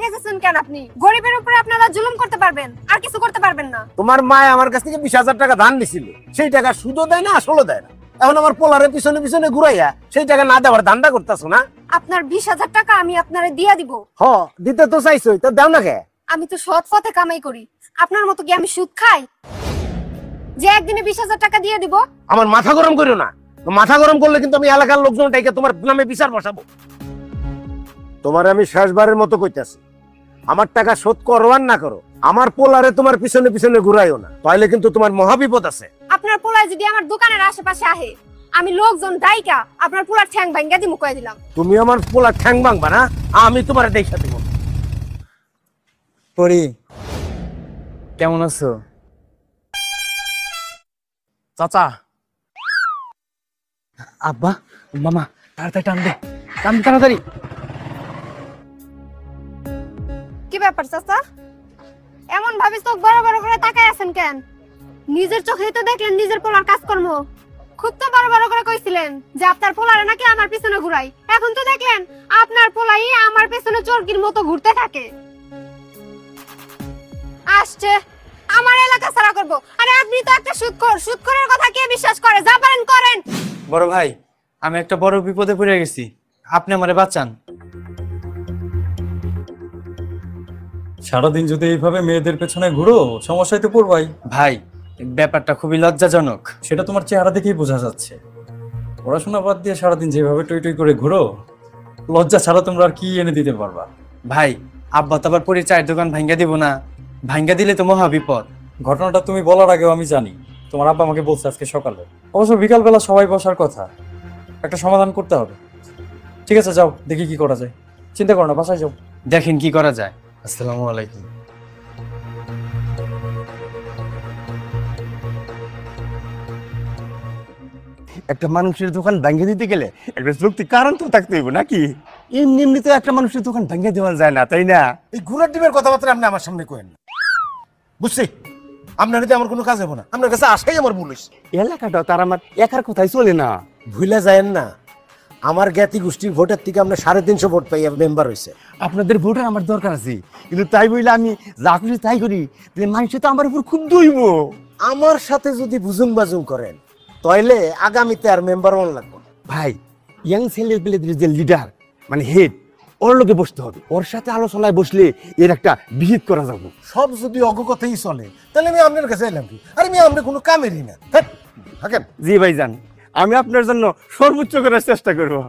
দেখেছেন কেন? আপনি গরিবের উপরে আপনারা জুলুম করতে পারবেন, আর কিছু করতে পারবেন না। তোমার মা আমার কাছ থেকে 20,000 টাকা ধার নিছিল, সেই টাকা সুদও দেয় না আসলও দেয় না। এখন আমার পোলারে পিছনে পিছনে ঘুরাইয়া সেই টাকা না দেওয়ার ধান্দা করতেছো না? আপনার 20,000 টাকা আমি আপনারে দিয়া দিব। হ, দিতে তো চাইছোই, তো দাও না কে? আমি তো সৎ পথে কামাই করি, আপনার মতো কি আমি সুদ খাই যে একদিনে 20,000 টাকা দিয়ে দিব? আমার মাথা গরম করিও না। মাথা গরম করলে কিন্তু আমি এলাকার লোকজন টাইকে তোমার নামে বিচার বসাবো। তোমার আমি শেষবারের মতো কইতাছি, আমার টাকা শোধ করো আর না করো, আমার পোলারে তোমার পিছনে পিছনে ঘুরাইও না, তাইলে কিন্তু তোমার মহাবিপদ আছে। আপনার পোলায় যদি আমার দোকানের আশেপাশে আহে, আমি লোকজন ডাইকা আপনার পোলার ঠ্যাং ভাঙ্গা দিমু কই দিলাম। তুমি আমার পোলার ঠ্যাং ভাঙবা না, আমি তোমার দেখা দেব। পরি, কেমন আছো? চাচা, আব্বা, মামা, তাড়াতাড়ি টান দে, টান তাড়াতাড়ি। কি ব্যাপার চাচা, এমন ভাবে চোখ বড় বড় করে তাকায় আছেন কেন? নিজের চোখেই তো দেখলেন নিজের পোলার কাজকর্ম। খুব তো বড় বড় করে কইছিলেন যে আপনার পোলারে নাকি আমার পিছনে ঘুরাই, এখন তো দেখলেন আপনার পোলাই আমার পিছনে চরকির মতো ঘুরতে থাকে। আসছে আমার এলাকা ছাড়া করব। আরে আপনি তো একটা সুদখোর, সুদখোরের কথা কে বিশ্বাস করে? যা পারেন করেন। বড় ভাই, আমি একটা বড় বিপদে পড়ে গেছি, আপনি আমারে বাঁচান। সারাদিন যদি এইভাবে মেয়েদের পেছনে ঘুরো, সমস্যায় তো পড়বাই। ভাই, ব্যাপারটা খুবই লজ্জাজনক। সেটা তোমার চেহারা দেখেই বোঝা যাচ্ছে। পড়াশোনা বাদ দিয়ে সারাদিন যেভাবে টই টই করে ঘুরো, লজ্জা ছাড়া তোমরা আর কি এনে দিতে পারবা? ভাই, আব্বা তো আবার পরি চায়ের দোকান ভাঙ্গা দিব না, ভাঙ্গা দিলে তো মহা বিপদ। ঘটনাটা তুমি বলার আগেও আমি জানি। তোমার আব্বা আমাকে বলছে আজকে সকালে। অবশ্য বিকালবেলা সবাই বসার কথা, একটা সমাধান করতে হবে। ঠিক আছে, যাও দেখি কি করা যায়। চিন্তা করো না, বাসায় যাও। দেখেন কি করা যায়। আসসালামু আলাইকুম। একটা মানুষের দোকান ভেঙে দিতে গেলে একটা যুক্তি কারণ তো থাকতে হইব নাকি? এমনি এমনি তো একটা মানুষের দোকান ভেঙে দেওয়া যায় না, তাই না? এই ঘোড়ার ডিমের কথাবার্তা আপনি আমার সামনে কইেন না, বুঝছি? আপনার যদি আমার কোনো কাজ হবে না, আপনার কাছে আসাই আমার ভুল হইছে। এলাকাটা তার আমার একার কথাই চলে না। ভুলে যায়েন না, আমার জ্ঞাতি গোষ্ঠীর ভোটের থেকে আমরা 350 ভোট পাই মেম্বার হয়েছে। আপনাদের ভোটার আমার দরকার আছে, কিন্তু তাই বইলে আমি যা খুশি তাই করি, মানুষ তো আমার উপর খুব দইব। আমার সাথে যদি বুজুং বাজুং করেন, তাইলে আগামীতে আর মেম্বার ওয়ান লাগবে না। ভাই, ইয়াং ছেলে পেলেদের যে লিডার মানে হেড, ওর লোকে বসতে হবে, ওর সাথে আলোচনায় বসলে এর একটা বিহিত করা যাবে। সব যদি অগকথাই চলে, তাহলে আমি আপনার কাছে এলাম কি? আরে আমি আমরা কোনো কামেরই না। থাকেন। জি ভাই যান, আমি আপনার জন্য সর্বোচ্চ করার চেষ্টা করবো।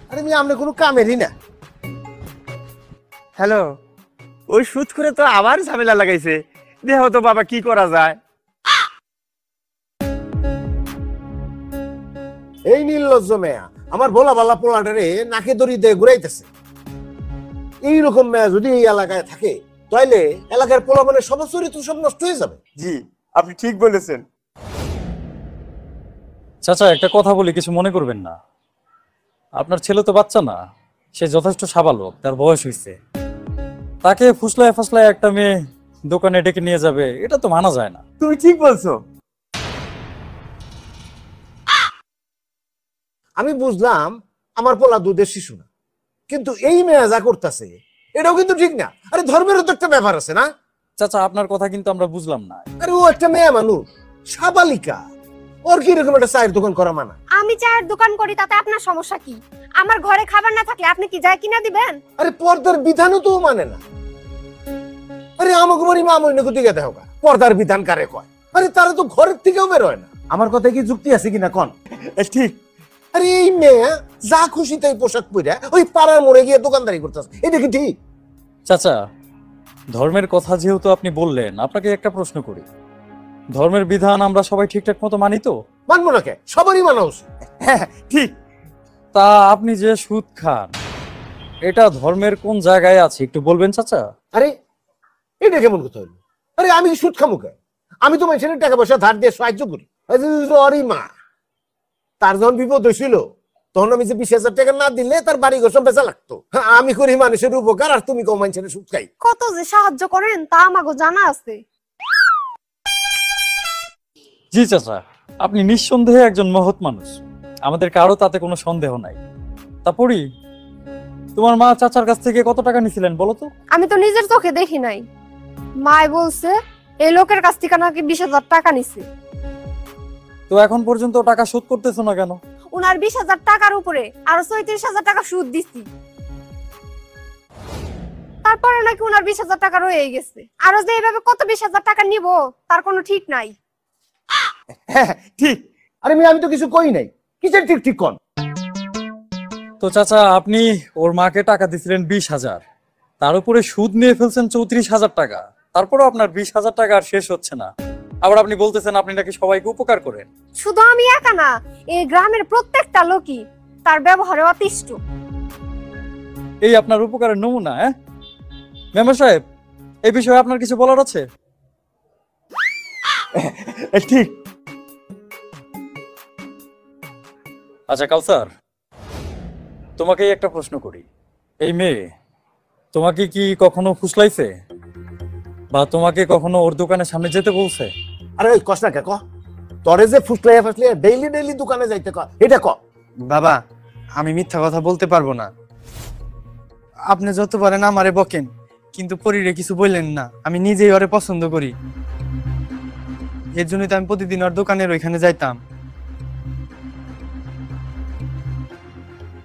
আরে আমি আমরা কোনো কামেরই না। হ্যালো, ওই সুদ করে তো আবার ঝামেলা লাগাইছে, দেখো তো বাবা কি করা যায়। এই নির্লজ্জ মেয়া আমার ভোলা বালা পোলাটারে নাকে দড়ি দিয়ে ঘুরাইতেছে। এইরকম মেয়া যদি এই এলাকায় থাকে, তাইলে এলাকার পোলা মানে সব চরিত্র সব নষ্ট হয়ে যাবে। জি, আপনি ঠিক বলেছেন। চাচা, একটা কথা বলি, কিছু মনে করবেন না। আপনার ছেলে তো বাচ্চা না, সে যথেষ্ট সাবালক, তার বয়স হয়েছে। তাকে ফুসলায় ফাসলায় একটা মেয়ে দোকানে ডেকে নিয়ে যাবে, এটা তো মানা যায় না। তুমি ঠিক বলছো। আমি বুঝলাম আমার পোলা দুধের শিশু না, কিন্তু এই মেয়া যা করতেছে এটাও কিন্তু ঠিক না। আরে ধর্মেরও তো একটা ব্যাপার আছে না? চাচা, আপনার কথা কিন্তু আমরা বুঝলাম না। আরে ও একটা মেয়ে মানুষ, সাবালিকা, ওর কি এরকম একটা চায়ের দোকান করা মানা? আমি চায়ের দোকান করি, তাতে আপনার সমস্যা কি? আমার ঘরে খাবার না থাকলে আপনি কি যায় কিনা দিবেন? আরে পর্দার বিধানও তো মানে না। আরে আমাকে বাড়ি মা মনে কোথায় গেতে হোক, পর্দার বিধান কারে কয়? আরে তারা তো ঘরের থেকেও বের হয় না। আমার কথায় কি যুক্তি আছে কিনা কন? ঠিক। আরে এই মেয়ে যা খুশি তাই পোশাক পরে ওই পাড়ার মোড়ে গিয়ে দোকানদারি করতেছে, এটা কি ঠিক? চাচা, ধর্মের কথা যেহেতু আপনি বললেন, আপনাকে একটা প্রশ্ন করি। ধর্মের বিধান আমরা সবাই ঠিকঠাক মতো মানি তো? মানবো না কে? সবারই মানা উচিত। হ্যাঁ ঠিক। তা আপনি যে সুদ খান, এটা ধর্মের কোন জায়গায় আছে একটু বলবেন চাচা? আরে এটা কেমন কথা হলো? আরে আমি কি সুদ খামো কে? আমি তো মানুষের টাকা পয়সা ধার দিয়ে সাহায্য করি। আরে মা, তার যখন বিপদ হয়েছিল তখন আমি যে 20,000 টাকা না দিলে তার বাড়ি ঘর সব বেচা লাগতো। আমি করি মানুষের উপকার, আর তুমি কম মানুষের সুদ খাই। কত যে সাহায্য করেন তা আমাগো জানা আছে। জি চাচা, আপনি নিঃসন্দেহে একজন মহৎ মানুষ, আমাদের কারো তাতে কোনো সন্দেহ নাই। তা পড়ি, তোমার মা চাচার কাছ থেকে কত টাকা নিছিলেন বলো তো? আমি তো নিজের চোখে দেখি নাই। মাই বলছে এই লোকের কাছ থেকে নাকি 20,000 টাকা নিছে। তো এখন পর্যন্ত টাকা শোধ করতেছো না কেন? উনার 20,000 টাকার উপরে আরো 34,000 টাকা সুদ দিছি। তারপরে নাকি উনার 20,000 টাকা রয়ে গেছে। আরো যে এইভাবে কত 20,000 টাকা নিব তার কোনো ঠিক নাই। হ্যাঁ ঠিক। আরে আমি তো কিছু কই নাই, কিসের ঠিক ঠিক কন। তো চাচা আপনি ওর মাকে টাকা দিছিলেন 20,000, তার উপরে সুদ নিয়ে ফেলছেন 34,000 টাকা, তারপরও আপনার 20,000 টাকা আর শেষ হচ্ছে না। আবার আপনি বলতেছেন আপনি নাকি সবাইকে উপকার করেন। শুধু আমি একা না, এই গ্রামের প্রত্যেকটা লোকই তার ব্যবহারে অতিষ্ঠ। এই আপনার উপকারের নমুনা। মেম্বার সাহেব, এই বিষয়ে আপনার কিছু বলার আছে? ঠিক। আচ্ছা কাউসার, তোমাকে একটা প্রশ্ন করি, এই মেয়ে তোমাকে কি কখনো ফুসলাইছে বা তোমাকে কখনো ওর দোকানের সামনে যেতে বলছে? আরে ওই কস না কে ক, তরে যে ফুসলাইয়া ফাসলাইয়া ডেইলি ডেইলি দোকানে যাইতে ক, এটা ক। বাবা, আমি মিথ্যা কথা বলতে পারবো না। আপনি যত পারেন আমারে বকেন, কিন্তু পরীরে কিছু বললেন না। আমি নিজেই ওরে পছন্দ করি, এর জন্যই তো আমি প্রতিদিন ওর দোকানের ওইখানে যাইতাম।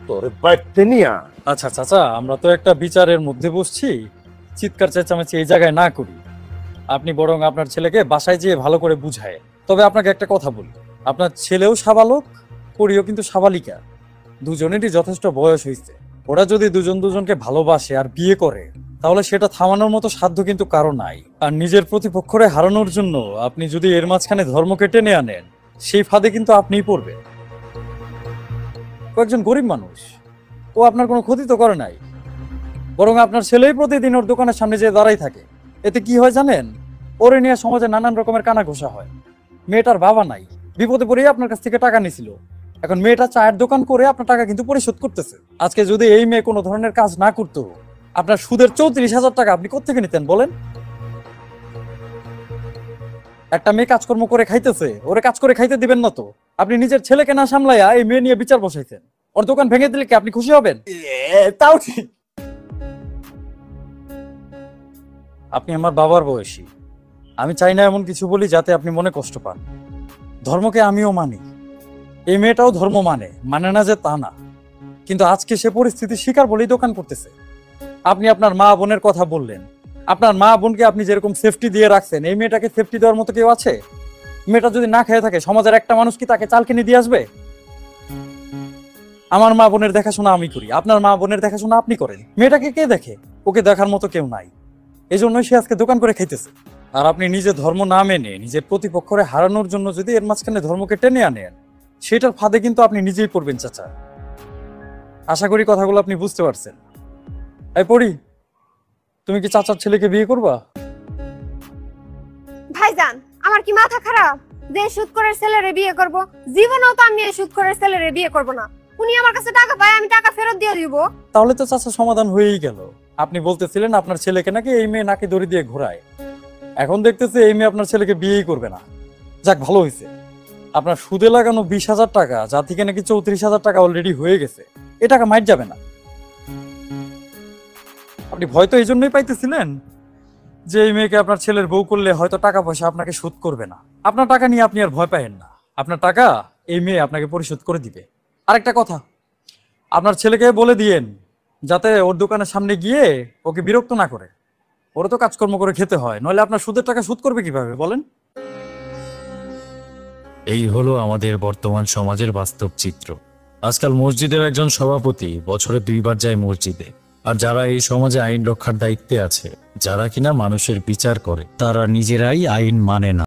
তোরে বাইতে নিয়া। আচ্ছা চাচা, আমরা তো একটা বিচারের মধ্যে বসছি, চিৎকার চেঁচামেচি এই জায়গায় না করি। আপনি বরং আপনার ছেলেকে বাসায় যেয়ে ভালো করে বুঝায়। তবে আপনাকে একটা কথা বলি, আপনার ছেলেও সাবালক, পরিও কিন্তু সাবালিকা, দুজনেরই যথেষ্ট বয়স হয়েছে। ওরা যদি দুজন দুজনকে ভালোবাসে আর বিয়ে করে, তাহলে সেটা থামানোর মতো সাধ্য কিন্তু কারো নাই। আর নিজের প্রতিপক্ষরে হারানোর জন্য আপনি যদি এর মাঝখানে ধর্মকে টেনে আনেন, সেই ফাঁদে কিন্তু আপনিই পড়বেন। ও একজন গরিব মানুষ, ও আপনার কোনো ক্ষতি তো করে নাই, বরং আপনার ছেলেই প্রতিদিন ওর দোকানের সামনে যেয়ে দাঁড়াই থাকে। এতে কি হয় জানেন? ওরে নিয়ে সমাজে নানান রকমের কানা ঘোষা হয়। মেয়েটার বাবা নাই, বিপদে পড়েই আপনার কাছ থেকে টাকা নিছিল। এখন মেয়েটা চায়ের দোকান করে আপনার টাকা কিন্তু পরিশোধ করতেছে। আজকে যদি এই মেয়ে কোনো ধরনের কাজ না করতো, আপনার সুদের 34,000 টাকা আপনি কোত্থেকে নিতেন বলেন? একটা মেয়ে কাজকর্ম করে খাইতেছে, ওরে কাজ করে খাইতে দিবেন না তো? আপনি নিজের ছেলেকে না সামলাইয়া এই মেয়ে নিয়ে বিচার বসাইছেন। ওর দোকান ভেঙে দিলে কি আপনি খুশি হবেন? তাও ঠিক। আপনি আমার বাবার বয়সী, আমি চাই না এমন কিছু বলি যাতে আপনি মনে কষ্ট পান। ধর্মকে আমিও মানি, এই মেয়েটাও ধর্ম মানে না যে তা না, কিন্তু আজকে সে পরিস্থিতি শিকার বলেই দোকান করতেছে। আপনি আপনার মা বোনের কথা বললেন, আপনার মা বোনকে আপনি যেরকম সেফটি দিয়ে রাখছেন, এই মেয়েটাকে সেফটি দেওয়ার মতো কেউ আছে? মেয়েটা যদি না খেয়ে থাকে, সমাজের একটা মানুষ কি তাকে চাল কিনে দিয়ে আসবে? আমার মা বোনের দেখাশোনা আমি করি, আপনার মা বোনের দেখাশোনা আপনি করেন। মেয়েটাকে কে দেখে? ওকে দেখার মতো কেউ নাই, এই জন্যই সে আজকে দোকান করে খাইতেছে। আর আপনি নিজে ধর্ম না মেনে নিজের প্রতিপক্ষরে হারানোর জন্য যদি এর মাঝখানে ধর্মকে টেনে আনেন, সেটার ফাঁদে কিন্তু আপনি নিজেই পড়বেন চাচা। আশা করি কথাগুলো আপনি বুঝতে পারছেন। এই পড়ি, তুমি কি চাচার ছেলেকে বিয়ে করবা? ভাইজান, আমার কি মাথা খারাপ যে সুদখোরের ছেলেরে বিয়ে করব? জীবনেও তো আমি এই সুদখোরের ছেলেরে বিয়ে করব না। উনি আমার কাছে টাকা পায়, আমি টাকা ফেরত দিয়ে দিব। তাহলে তো চাচা সমাধান হয়েই গেল। আপনি বলতেছিলেন আপনার ছেলেকে নাকি এই মেয়ে নাকি দড়ি দিয়ে ঘোরায়, এখন দেখতেছে এই মেয়ে আপনার ছেলেকে বিয়েই করবে না। যাক, ভালো হয়েছে। আপনার সুদে লাগানো 20,000 টাকা, যা থেকে নাকি 34,000 টাকা অলরেডি হয়ে গেছে, এ টাকা মাইট যাবে না। আপনি ভয় তো এই জন্যই পাইতেছিলেন যে এই মেয়েকে আপনার ছেলের বউ করলে হয়তো টাকা পয়সা আপনাকে শোধ করবে না। আপনার টাকা নিয়ে আপনি আর ভয় পাইেন না, আপনার টাকা এই মেয়ে আপনাকে পরিশোধ করে দিবে। আরেকটা কথা, আপনার ছেলেকে বলে দিয়েন যাতে ওর দোকানের সামনে গিয়ে ওকে বিরক্ত না করে। ওরা তো কাজকর্ম করে খেতে হয়, নইলে আপনার সুদের টাকা শোধ করবে কিভাবে বলেন? এই হলো আমাদের বর্তমান সমাজের বাস্তব চিত্র। আজকাল মসজিদের একজন সভাপতি বছরে 2 বার যায় মসজিদে, আর যারা এই সমাজে আইন রক্ষার দায়িত্বে আছে, যারা কিনা মানুষের বিচার করে, তারা নিজেরাই আইন মানে না।